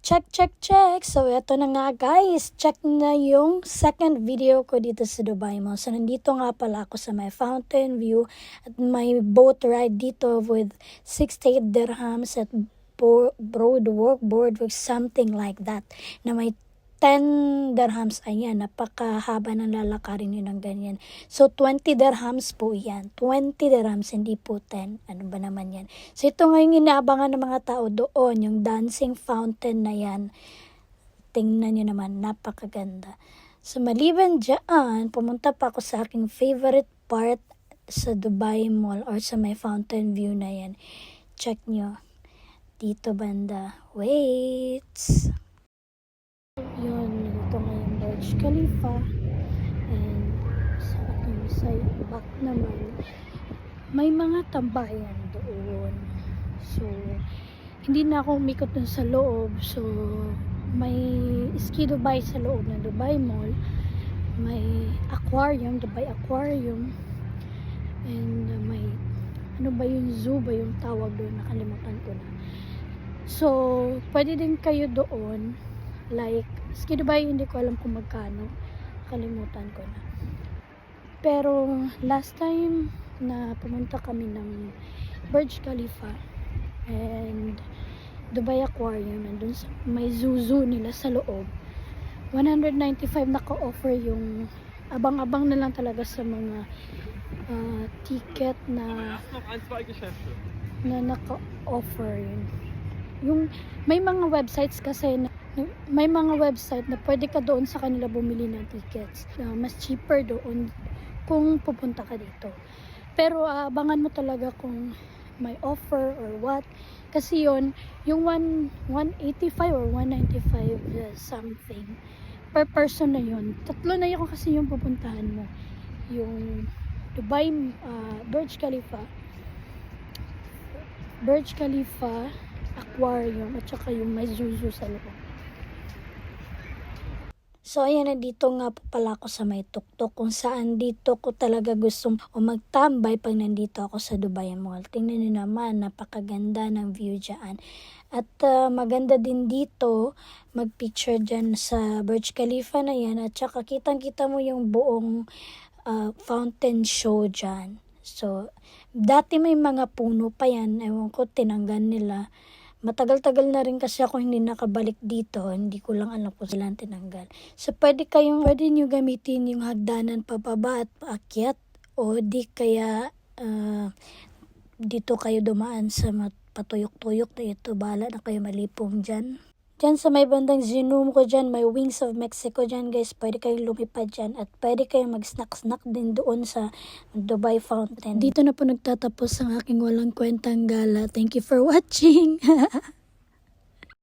Check, check, check. So, eto na nga guys. Check na yung second video ko dito sa Dubai Mall. So, nandito nga pala ako sa may fountain view at may boat ride dito with 68 dirhams at board with something like that. Na may 10 dirhams. Ayan, napakahaba ng lalakarin yun ng ganyan. So, 20 dirhams po yan. 20 dirhams, hindi po 10. Ano ba naman yan? So, ito nga yung inaabangan ng mga tao doon. Yung dancing fountain na yan. Tingnan nyo naman, napakaganda. So, maliban dyan, pumunta pa ako sa aking favorite part sa Dubai Mall or sa may fountain view na yan. Check nyo. Dito banda. Wait! Yun, ito nga yung Burj Khalifa. And sa aking side back naman, may mga tambayan doon. So, hindi na ako umikot dun sa loob. So, may Ski Dubai sa loob ng Dubai Mall. May aquarium, Dubai Aquarium. And may, ano ba yung zoo ba yung tawag doon? Nakalimutan ko na. So, pwede din kayo doon. Like, Ski Dubai, hindi ko alam kung magkano. Kalimutan ko na. Pero, last time na pumunta kami ng Burj Khalifa and Dubai Aquarium, nandun sa may zoo nila sa loob. 195 naka-offer yung abang-abang na lang talaga sa mga ticket na naka-offer yun. Yung, may mga websites kasi na may mga website na pwede ka doon sa kanila bumili ng tickets. Mas cheaper doon kung pupunta ka dito. Pero abangan mo talaga kung may offer or what. Kasi yun, yung 185 or 195 something per person na yun. Tatlo na yun kasi yung pupuntahan mo. Yung Dubai, Burj Khalifa, Aquarium, at saka yung may zoo sa loob. So, ayan, nandito nga po pala ako sa may tuktok kung saan dito ko talaga gustong magtambay pag nandito ako sa Dubai Mall. Tingnan nyo naman, napakaganda ng view dyan. At maganda din dito magpicture dyan sa Burj Khalifa na yan. At saka kitang-kita mo yung buong fountain show dyan. So, dati may mga puno pa yan. Ewan ko, tinanggal nila. Matagal-tagal na rin kasi ako hindi nakabalik dito. Hindi ko lang alam kung sila tinanggal. So, pwede nyo gamitin yung hagdanan pababa at paakyat. O di kaya dito kayo dumaan sa patuyok-tuyok na ito. Bahala na kayo malipong dyan. Dyan sa may bandang Zoom ko dyan, may Wings of Mexico dyan guys. Pwede kayong lumipad dyan at pwede kayong mag-snack-snack din doon sa Dubai Fountain. Dito na po nagtatapos ang aking walang kwentang gala. Thank you for watching!